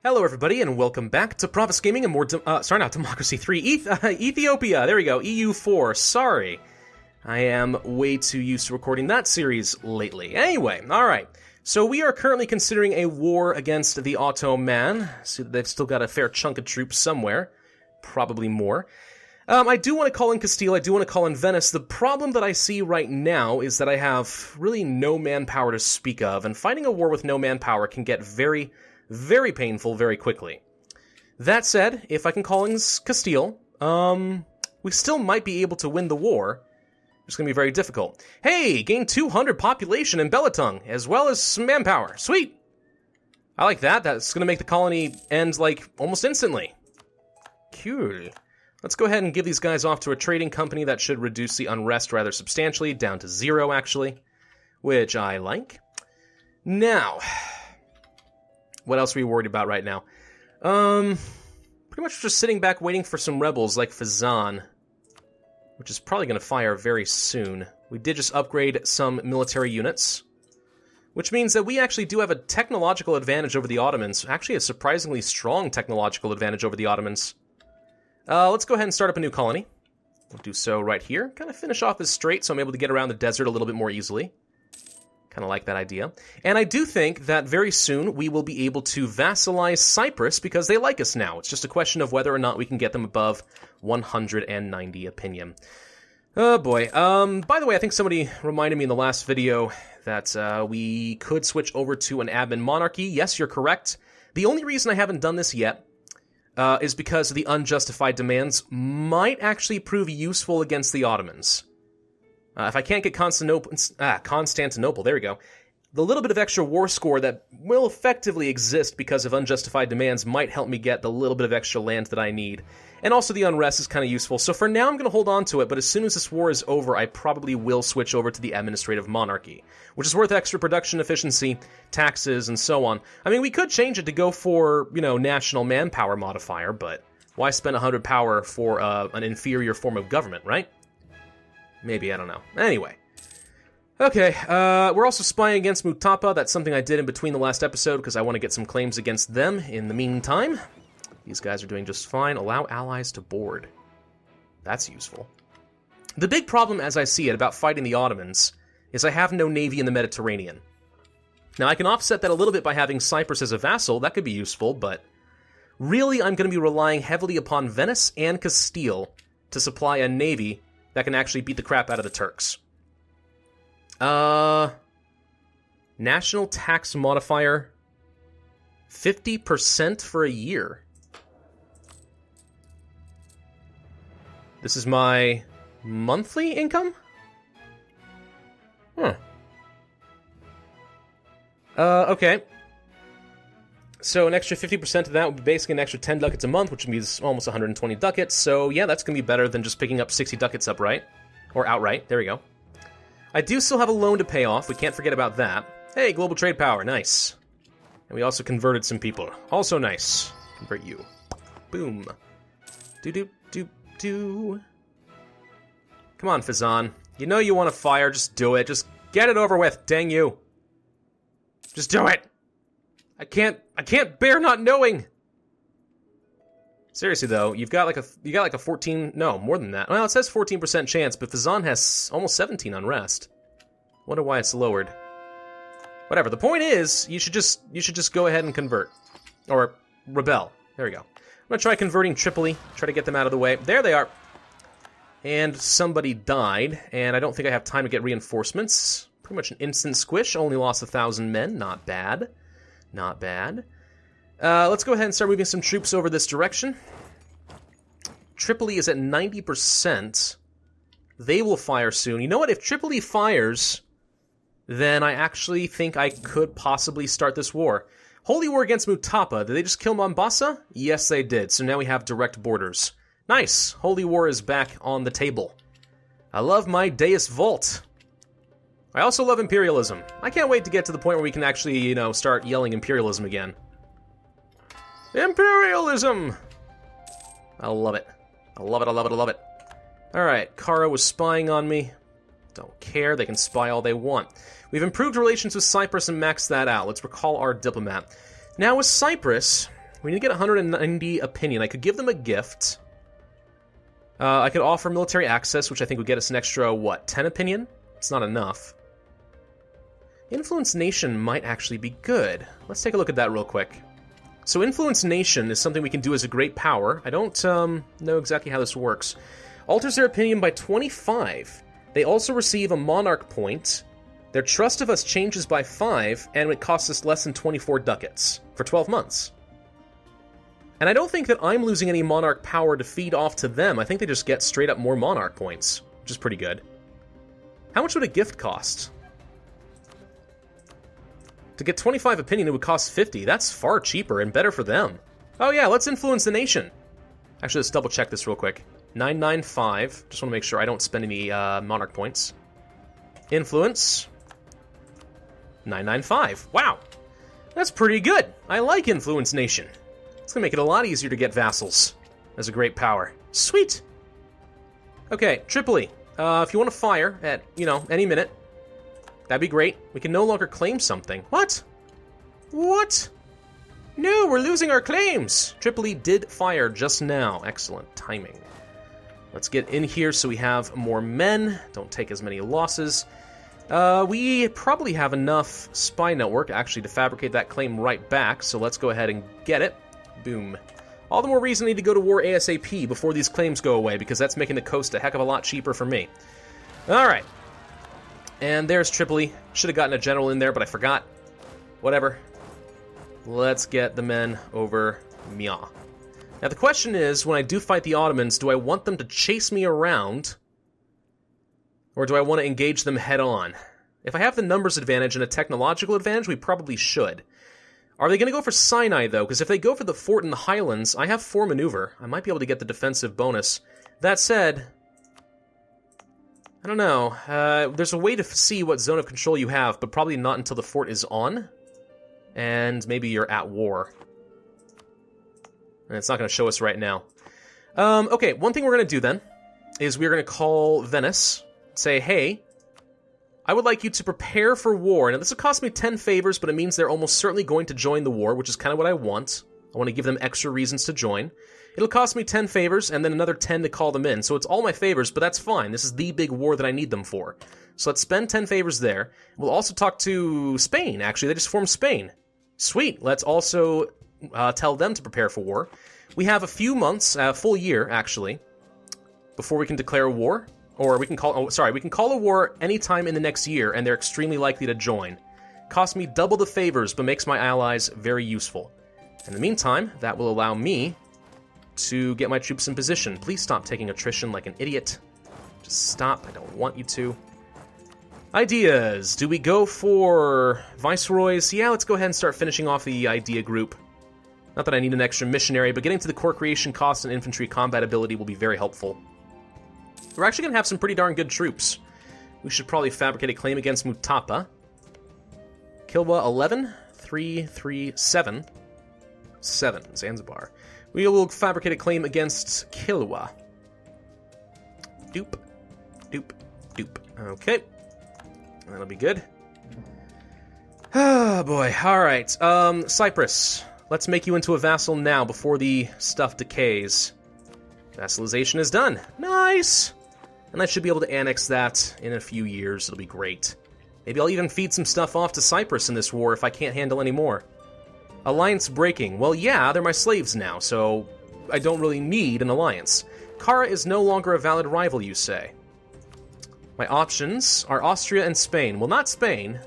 Hello everybody, and welcome back to Pravus Gaming and more, not Democracy 3, Ethiopia, there we go, EU4, sorry. I am way too used to recording that series lately. Anyway, alright, so we are currently considering a war against the Ottoman, so they've still got a fair chunk of troops somewhere, probably more. I do want to call in Castile, I do want to call in Venice. The problem that I see right now is that I have really no manpower to speak of, and fighting a war with no manpower can get very painful very quickly. That said, if I can call in Castile, we still might be able to win the war. It's going to be very difficult. Hey, gain 200 population in Belatung, as well as some manpower. Sweet! I like that. That's going to make the colony end, like, almost instantly. Cool. Let's go ahead and give these guys off to a trading company that should reduce the unrest rather substantially, down to 0, actually, which I like. Now, what else are we worried about right now? Pretty much just sitting back waiting for some rebels like Fazan, which is probably going to fire very soon. We did just upgrade some military units, which means that we actually do have a technological advantage over the Ottomans. Actually, a surprisingly strong technological advantage over the Ottomans. Let's go ahead and start up a new colony. We'll do so right here. Kind of finish off this strait so I'm able to get around the desert a little bit more easily. Kind of like that idea. And I do think that very soon we will be able to vassalize Cyprus because they like us now. It's just a question of whether or not we can get them above 190 opinion. Oh boy. By the way, I think somebody reminded me in the last video that we could switch over to an admin monarchy. Yes, you're correct. The only reason I haven't done this yet is because the unjustified demands might actually prove useful against the Ottomans. If I can't get Constantinople, there we go. The little bit of extra war score that will effectively exist because of unjustified demands might help me get the little bit of extra land that I need. And also the unrest is kind of useful, so for now I'm going to hold on to it, but as soon as this war is over, I probably will switch over to the administrative monarchy, which is worth extra production efficiency, taxes, and so on. I mean, we could change it to go for, you know, national manpower modifier, but why spend 100 power for an inferior form of government, right? Maybe, I don't know. Anyway. Okay, we're also spying against Mutapa. That's something I did in between the last episode because I want to get some claims against them in the meantime. These guys are doing just fine. Allow allies to board. That's useful. The big problem, as I see it, about fighting the Ottomans is I have no navy in the Mediterranean. Now, I can offset that a little bit by having Cyprus as a vassal. That could be useful, but really I'm going to be relying heavily upon Venice and Castile to supply a navy that can actually beat the crap out of the Turks. National tax modifier, 50% for a year. This is my monthly income? Okay. So an extra 50% of that would be basically an extra 10 ducats a month, which means almost 120 ducats. So yeah, that's going to be better than just picking up 60 ducats upright. Or outright. There we go. I do still have a loan to pay off. We can't forget about that. Hey, global trade power. Nice. And we also converted some people. Also nice. Convert you. Boom. Do. Come on, Fazan. You know you want to fire. Just do it. Just get it over with. Dang you. Just do it. I can't bear not knowing. Seriously though, you got like a 14, no, more than that. Well, it says 14% chance, but Fazan has almost 17 unrest. Wonder why it's lowered. Whatever. The point is, you should just go ahead and convert or rebel. There we go. I'm gonna try converting Tripoli. Try to get them out of the way. There they are. And somebody died, and I don't think I have time to get reinforcements. Pretty much an instant squish. Only lost 1,000 men. Not bad. Not bad. Let's go ahead and start moving some troops over this direction. Tripoli is at 90%. They will fire soon. You know what? If Tripoli fires, then I actually think I could possibly start this war. Holy War against Mutapa. Did they just kill Mombasa? Yes, they did. So now we have direct borders. Nice. Holy War is back on the table. I love my Deus Vult. I also love imperialism. I can't wait to get to the point where we can actually, you know, start yelling imperialism again. Imperialism! I love it. I love it, I love it, I love it. Alright, Kara was spying on me. Don't care, they can spy all they want. We've improved relations with Cyprus and maxed that out. Let's recall our diplomat. Now with Cyprus, We need to get 190 opinion. I could give them a gift. I could offer military access, which I think would get us an extra, what, 10 opinion? It's not enough. Influence Nation might actually be good. Let's take a look at that real quick. So Influence Nation is something we can do as a great power. I don't know exactly how this works. Alters their opinion by 25. They also receive a monarch point. Their trust of us changes by 5, and it costs us less than 24 ducats for 12 months. And I don't think that I'm losing any monarch power to feed off to them. I think they just get straight up more monarch points, which is pretty good. How much would a gift cost? To get 25 opinion, it would cost 50. That's far cheaper and better for them. Oh yeah, let's influence the nation. Actually, let's double check this real quick. 995. Just want to make sure I don't spend any monarch points. Influence. 995. Wow. That's pretty good. I like Influence Nation. It's going to make it a lot easier to get vassals as a great power. Sweet. Okay, Tripoli. If you want to fire at, any minute, that'd be great. We can no longer claim something. What? What? No, we're losing our claims. Tripoli did fire just now. Excellent timing. Let's get in here so we have more men. Don't take as many losses. We probably have enough spy network, actually, to fabricate that claim right back. So let's go ahead and get it. Boom. All the more reason I need to go to war ASAP before these claims go away, because that's making the coast a heck of a lot cheaper for me. Alright. And there's Tripoli. Should have gotten a general in there, but I forgot. Whatever. Let's get the men over Mia. Now the question is, when I do fight the Ottomans, do I want them to chase me around, or do I want to engage them head-on? If I have the numbers advantage and a technological advantage, we probably should. Are they going to go for Sinai, though? Because if they go for the fort in the Highlands, I have 4 maneuver. I might be able to get the defensive bonus. That said, I don't know. There's a way to see what zone of control you have, but probably not until the fort is on. And maybe you're at war. And it's not going to show us right now. Okay, one thing we're going to do then is we're going to call Venice. Say, hey, I would like you to prepare for war. Now, this will cost me 10 favors, but it means they're almost certainly going to join the war, which is kind of what I want. I want to give them extra reasons to join. It'll cost me 10 favors, and then another 10 to call them in. So it's all my favors, but that's fine. This is the big war that I need them for. So let's spend 10 favors there. We'll also talk to Spain, actually. They just formed Spain. Sweet. Let's also tell them to prepare for war. We have a few months, a full year, actually, before we can declare a war. Or we can call, we can call a war anytime in the next year, and they're extremely likely to join. Costs me double the favors, but makes my allies very useful. In the meantime, that will allow me to get my troops in position. Please stop taking attrition like an idiot. Just stop, I don't want you to. Ideas. Do we go for viceroys? Yeah, let's go ahead and start finishing off the idea group. Not that I need an extra missionary, but getting to the core creation cost and infantry combat ability will be very helpful. We're actually going to have some pretty darn good troops. We should probably fabricate a claim against Mutapa. Kilwa 11, 3, 3, 7. 7, Zanzibar. We will fabricate a claim against Kilwa. Doop, doop, doop. Okay. That'll be good. Oh, boy. All right. Cyprus. Let's make you into a vassal now before the stuff decays. Vassalization is done. Nice! And I should be able to annex that in a few years. It'll be great. Maybe I'll even feed some stuff off to Cyprus in this war if I can't handle any more. Alliance breaking. Well, yeah, they're my slaves now, so I don't really need an alliance. Kara is no longer a valid rival, you say. My options are Austria and Spain. Well, not Spain.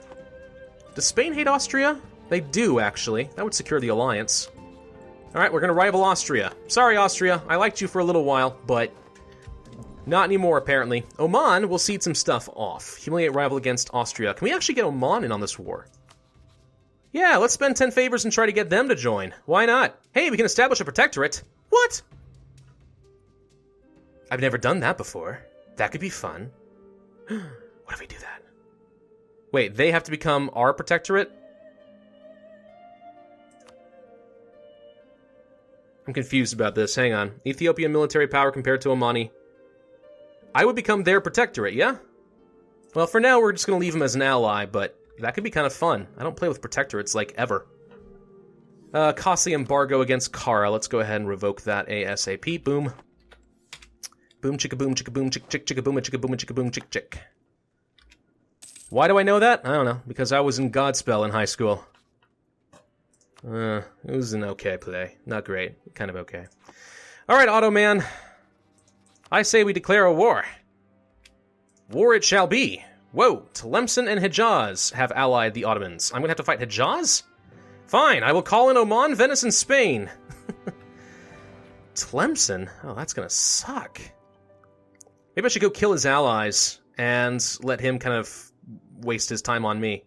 Does Spain hate Austria? They do, actually. That would secure the alliance. Alright, we're going to rival Austria. Sorry, Austria. I liked you for a little while, but not anymore, apparently. Oman will cede some stuff off. Humiliate rival against Austria. Can we actually get Oman in on this war? Yeah, let's spend 10 favors and try to get them to join. Why not? Hey, we can establish a protectorate. What? I've never done that before. That could be fun. What if we do that? Wait, they have to become our protectorate? I'm confused about this. Hang on. Ethiopia military power compared to Omani. I would become their protectorate, yeah? Well, for now, we're just going to leave them as an ally, but that could be kind of fun. I don't play with protectorates, like, ever. Costly embargo against Kara. Let's go ahead and revoke that ASAP. Boom. Boom, chicka boom, chicka boom, chick, chick, chicka boom, chicka boom, chicka boom, chick, chick. Why do I know that? I don't know. Because I was in Godspell in high school. It was an okay play. Not great. Kind of okay. Alright, Ottoman. I say we declare a war. War it shall be. Whoa, Clemson and Hijaz have allied the Ottomans. I'm gonna have to fight Hijaz? Fine, I will call in Oman, Venice, and Spain. Clemson? Oh, that's gonna suck. Maybe I should go kill his allies and let him kind of waste his time on me.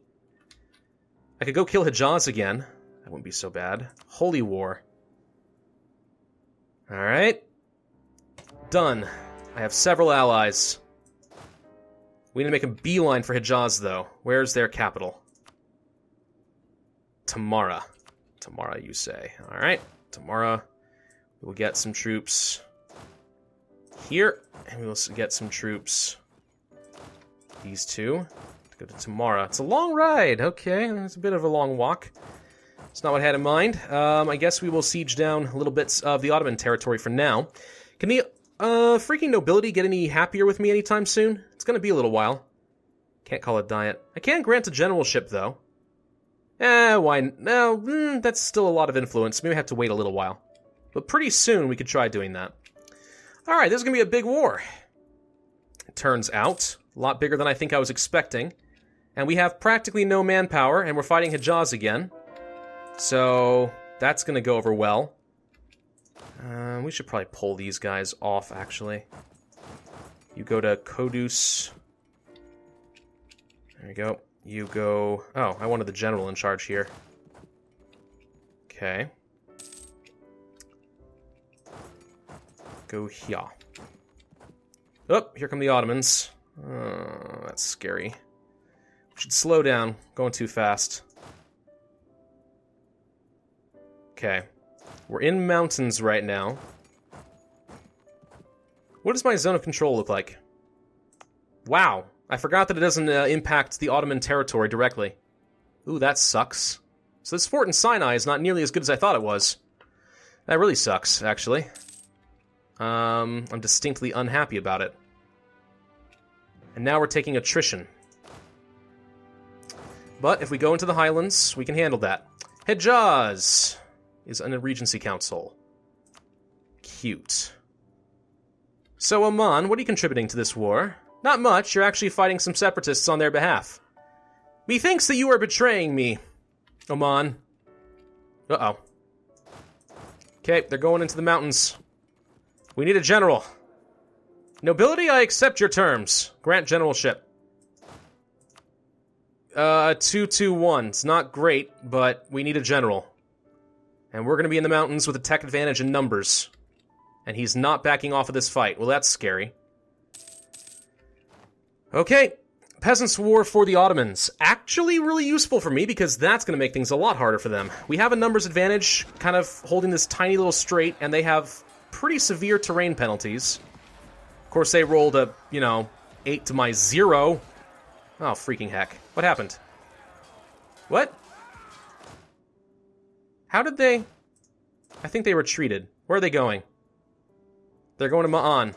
I could go kill Hijaz again. That wouldn't be so bad. Holy War. Alright. Done. I have several allies. We need to make a beeline for Hijaz, though. Where's their capital? Tamara. Tamara, you say. Alright. Tamara. We'll get some troops here. And we will get some troops. These two. To go to Tamara. It's a long ride. Okay. It's a bit of a long walk. It's not what I had in mind. I guess we will siege down little bits of the Ottoman territory for now. Can the freaking nobility get any happier with me anytime soon? It's going to be a little while. Can't call it diet. I can grant a generalship, though. Why? No, that's still a lot of influence. Maybe I have to wait a little while. But pretty soon we could try doing that. Alright, this is going to be a big war. It turns out. A lot bigger than I think I was expecting. And we have practically no manpower, and we're fighting Hijaz again. So, that's going to go over well. We should probably pull these guys off, actually. You go to Kodus. There you go. You go... Oh, I wanted the general in charge here. Okay. Go here. Oh, here come the Ottomans. Oh, that's scary. We should slow down. Going too fast. Okay. We're in mountains right now. What does my zone of control look like? Wow. I forgot that it doesn't impact the Ottoman territory directly. Ooh, that sucks. So this fort in Sinai is not nearly as good as I thought it was. That really sucks, actually. I'm distinctly unhappy about it. And now we're taking attrition. But if we go into the highlands, we can handle that. Hijaz is in a regency council. Cute. So, Oman, what are you contributing to this war? Not much. You're actually fighting some separatists on their behalf. Methinks that you are betraying me, Oman. Uh-oh. Okay, they're going into the mountains. We need a general. Nobility, I accept your terms. Grant generalship. 2-2-1. It's not great, but we need a general. And we're going to be in the mountains with a tech advantage in numbers. And he's not backing off of this fight. Well, that's scary. Okay. Peasants' War for the Ottomans. Actually really useful for me because that's going to make things a lot harder for them. We have a numbers advantage, kind of holding this tiny little strait, and they have pretty severe terrain penalties. Of course, they rolled a, 8 to my 0. Oh, freaking heck. What happened? What? How did they... I think they retreated. Where are they going? They're going to Ma'an.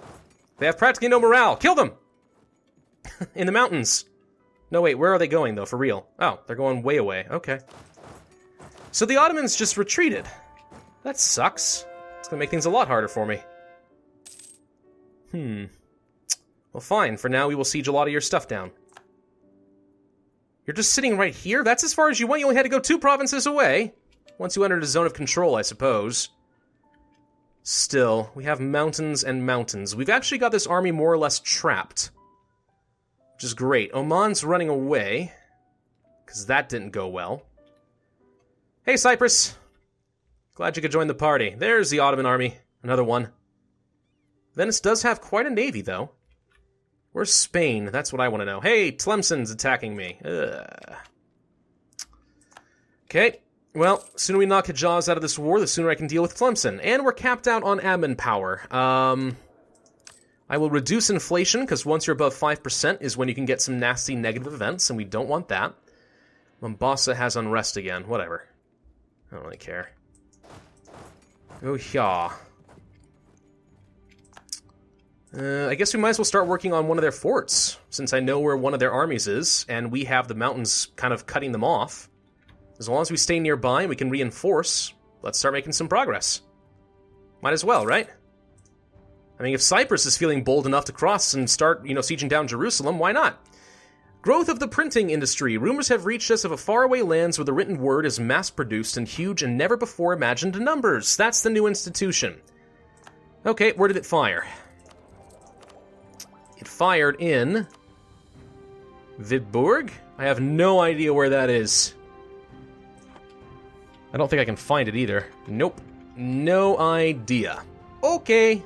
They have practically no morale. Kill them! In the mountains. No, wait, where are they going, though, for real? Oh, they're going way away. Okay. So the Ottomans just retreated. That sucks. It's gonna make things a lot harder for me. Well, fine. For now, we will siege a lot of your stuff down. You're just sitting right here? That's as far as you went? You only had to go 2 provinces away? Once you entered a zone of control, I suppose. Still, we have mountains and mountains. We've actually got this army more or less trapped. Which is great. Oman's running away. Because that didn't go well. Hey, Cyprus. Glad you could join the party. There's the Ottoman army. Another one. Venice does have quite a navy, though. Where's Spain? That's what I want to know. Hey, Clemson's attacking me. Ugh. Okay. Well, the sooner we knock Hijaz out of this war, the sooner I can deal with Clemson. And we're capped out on admin power. I will reduce inflation, because once you're above 5% is when you can get some nasty negative events, and we don't want that. Mombasa has unrest again. Whatever. I don't really care. Oh, yeah. I guess we might as well start working on one of their forts, since I know where one of their armies is, and we have the mountains kind of cutting them off. As long as we stay nearby and we can reinforce, let's start making some progress. Might as well, right? I mean, if Cyprus is feeling bold enough to cross and start, sieging down Jerusalem, why not? Growth of the printing industry. Rumors have reached us of faraway lands where the written word is mass-produced in huge and never-before-imagined numbers. That's the new institution. Okay, where did it fire? It fired in Viborg? I have no idea where that is. I don't think I can find it either. Nope. No idea. Okay.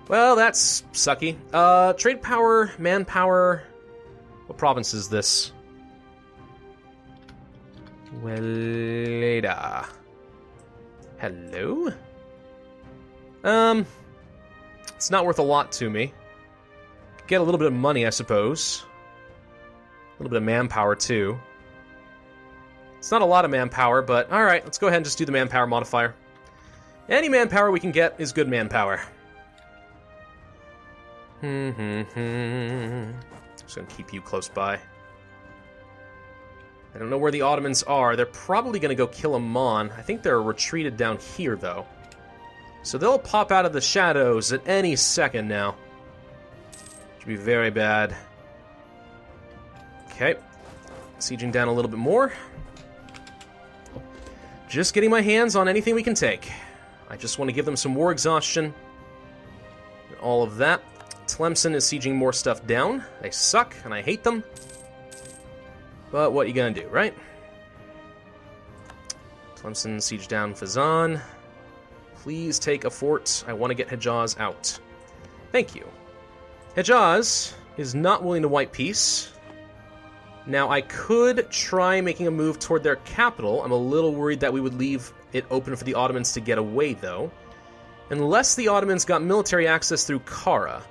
Well, that's sucky. Trade power, manpower. What province is this? Weleda. Hello? It's not worth a lot to me. Get a little bit of money, I suppose. A little bit of manpower, too. It's not a lot of manpower, but alright, let's go ahead and just do the manpower modifier. Any manpower we can get is good manpower. Just gonna keep you close by. I don't know where the Ottomans are. They're probably gonna go kill Amman. I think they're retreated down here, though. So they'll pop out of the shadows at any second now. Should be very bad. Okay. Sieging down a little bit more. Just getting my hands on anything we can take. I just want to give them some war exhaustion. And all of that. Clemson is sieging more stuff down. They suck, and I hate them. But what you gonna do, right? Clemson siege down Fazan. Please take a fort. I want to get Hijaz out. Thank you. Hijaz is not willing to wipe peace. Now, I could try making a move toward their capital. I'm a little worried that we would leave it open for the Ottomans to get away, though. Unless the Ottomans got military access through Kara.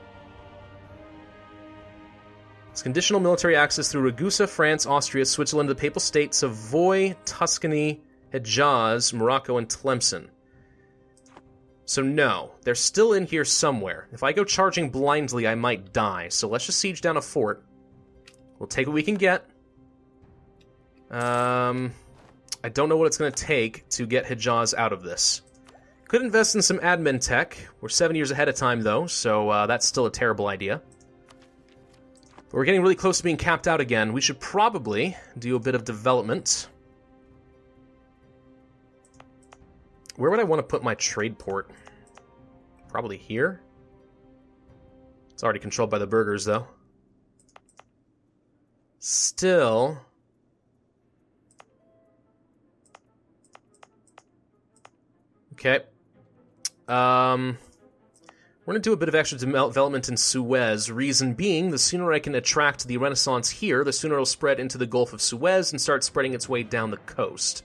It's conditional military access through Ragusa, France, Austria, Switzerland, the Papal States, Savoy, Tuscany, Hijaz, Morocco, and Clemson. So no, they're still in here somewhere. If I go charging blindly, I might die. So let's just siege down a fort. We'll take what we can get. I don't know what it's going to take to get Hijaz out of this. Could invest in some admin tech. We're 7 years ahead of time, though, so that's still a terrible idea. But we're getting really close to being capped out again. We should probably do a bit of development. Where would I want to put my trade port? Probably here? It's already controlled by the burghers, though. Still... Okay. We're going to do a bit of extra development in Suez. Reason being, the sooner I can attract the Renaissance here, the sooner it'll spread into the Gulf of Suez and start spreading its way down the coast.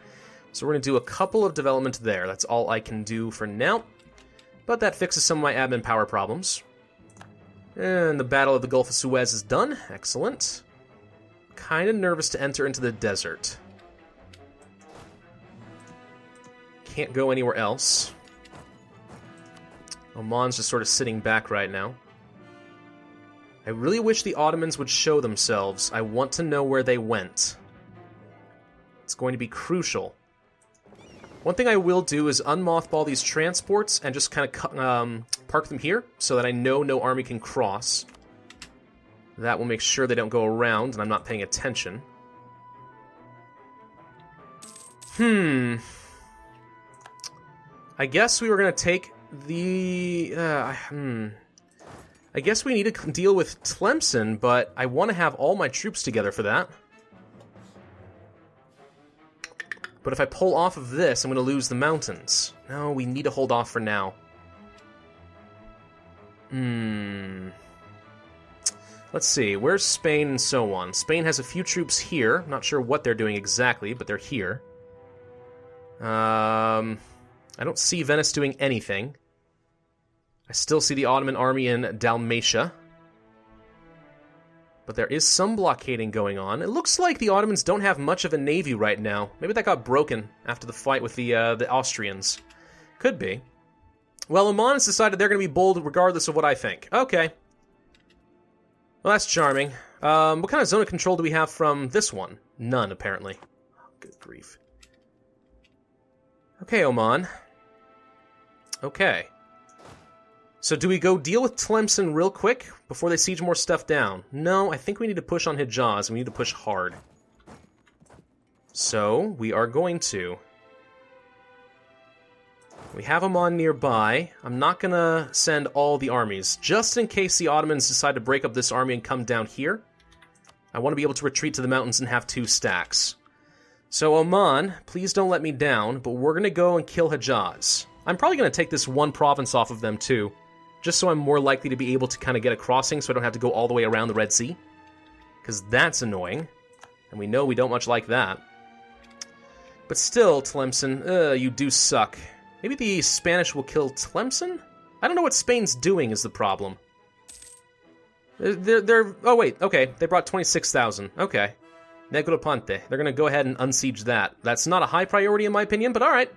So we're going to do a couple of development there. That's all I can do for now. But that fixes some of my admin power problems. And the Battle of the Gulf of Suez is done. Excellent. Kind of nervous to enter into the desert. Can't go anywhere else. Oman's just sort of sitting back right now. I really wish the Ottomans would show themselves. I want to know where they went. It's going to be crucial. One thing I will do is unmothball these transports and just kind of park them here so that I know no army can cross. That will make sure they don't go around and I'm not paying attention. I guess we were going to take the... I guess we need to deal with Clemson, but I want to have all my troops together for that. But if I pull off of this, I'm going to lose the mountains. No, we need to hold off for now. Let's see, where's Spain and so on? Spain has a few troops here. Not sure what they're doing exactly, but they're here. I don't see Venice doing anything. I still see the Ottoman army in Dalmatia. But there is some blockading going on. It looks like the Ottomans don't have much of a navy right now. Maybe that got broken after the fight with the Austrians. Could be. Well, Oman has decided they're going to be bold regardless of what I think. Okay. Well, that's charming. What kind of zone of control do we have from this one? None, apparently. Oh, good grief. Okay, Oman. Okay. So do we go deal with Clemson real quick before they siege more stuff down? No, I think we need to push on Hijaz, and we need to push hard. So, we are going to. We have Oman nearby. I'm not going to send all the armies, just in case the Ottomans decide to break up this army and come down here. I want to be able to retreat to the mountains and have 2 stacks. So, Oman, please don't let me down, but we're going to go and kill Hijaz. I'm probably going to take this one province off of them, too. Just so I'm more likely to be able to kind of get a crossing so I don't have to go all the way around the Red Sea. Because that's annoying. And we know we don't much like that. But still, Clemson, you do suck. Maybe the Spanish will kill Clemson? I don't know what Spain's doing is the problem. Oh wait, okay, they brought 26,000. Okay. Negroponte. They're gonna go ahead and unsiege that. That's not a high priority in my opinion, but alright.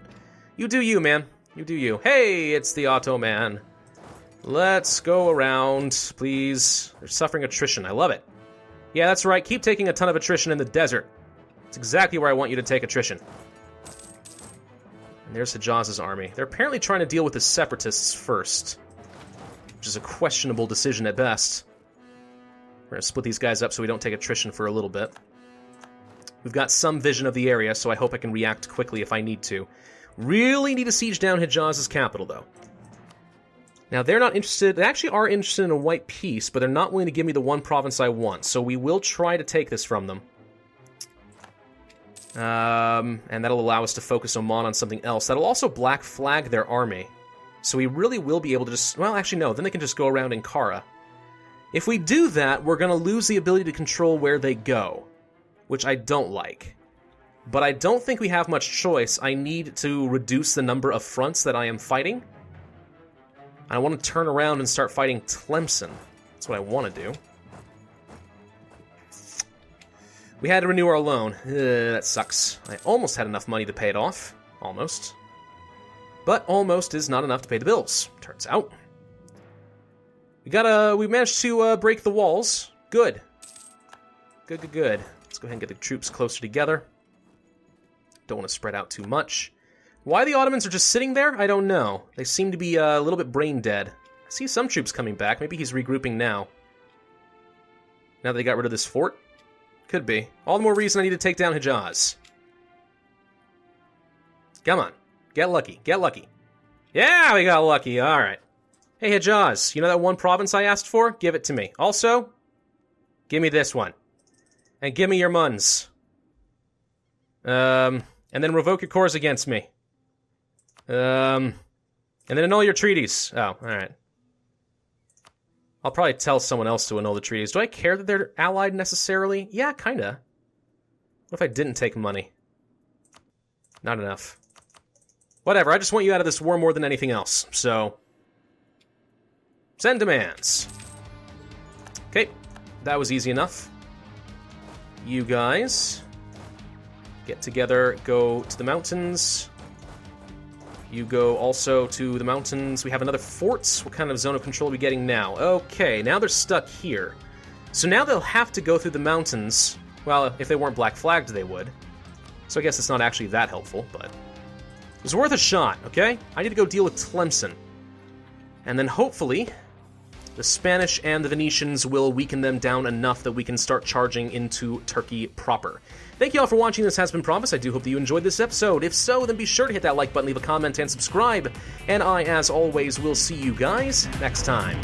You do you, man. You do you. Hey, it's the Ottoman. Let's go around, please. They're suffering attrition. I love it. Yeah, that's right. Keep taking a ton of attrition in the desert. It's exactly where I want you to take attrition. And there's Hijaz's army. They're apparently trying to deal with the separatists first, which is a questionable decision at best. We're going to split these guys up so we don't take attrition for a little bit. We've got some vision of the area, so I hope I can react quickly if I need to. Really need to siege down Hijaz's capital, though. Now, they're not interested. They actually are interested in a white peace, but they're not willing to give me the one province I want, so we will try to take this from them. And that'll allow us to focus Oman on something else. That'll also black flag their army. So we really will be able to just... Well, actually, no. Then they can just go around Ankara. If we do that, we're going to lose the ability to control where they go, which I don't like. But I don't think we have much choice. I need to reduce the number of fronts that I am fighting. I want to turn around and start fighting Clemson. That's what I want to do. We had to renew our loan. That sucks. I almost had enough money to pay it off. Almost. But almost is not enough to pay the bills, turns out. We managed to break the walls. Good. Good. Let's go ahead and get the troops closer together. Don't want to spread out too much. Why the Ottomans are just sitting there, I don't know. They seem to be a little bit brain dead. I see some troops coming back. Maybe he's regrouping now. Now that they got rid of this fort? Could be. All the more reason I need to take down Hijaz. Come on. Get lucky. Get lucky. Yeah, we got lucky. All right. Hey, Hijaz, you know that one province I asked for? Give it to me. Also, give me this one. And give me your muns. And then revoke your cores against me. And then annul your treaties. Oh, alright. I'll probably tell someone else to annul the treaties. Do I care that they're allied necessarily? Yeah, kinda. What if I didn't take money? Not enough. Whatever, I just want you out of this war more than anything else, so... Send demands. Okay, that was easy enough. You guys... get together, go to the mountains... You go also to the mountains. We have another fort. What kind of zone of control are we getting now? Okay, now they're stuck here. So now they'll have to go through the mountains. Well, if they weren't black flagged, they would. So I guess it's not actually that helpful, but... it was worth a shot, okay? I need to go deal with Clemson. And then hopefully, the Spanish and the Venetians will weaken them down enough that we can start charging into Turkey proper. Thank you all for watching. This has been Pravus. I do hope that you enjoyed this episode. If so, then be sure to hit that like button, leave a comment, and subscribe. And I, as always, will see you guys next time.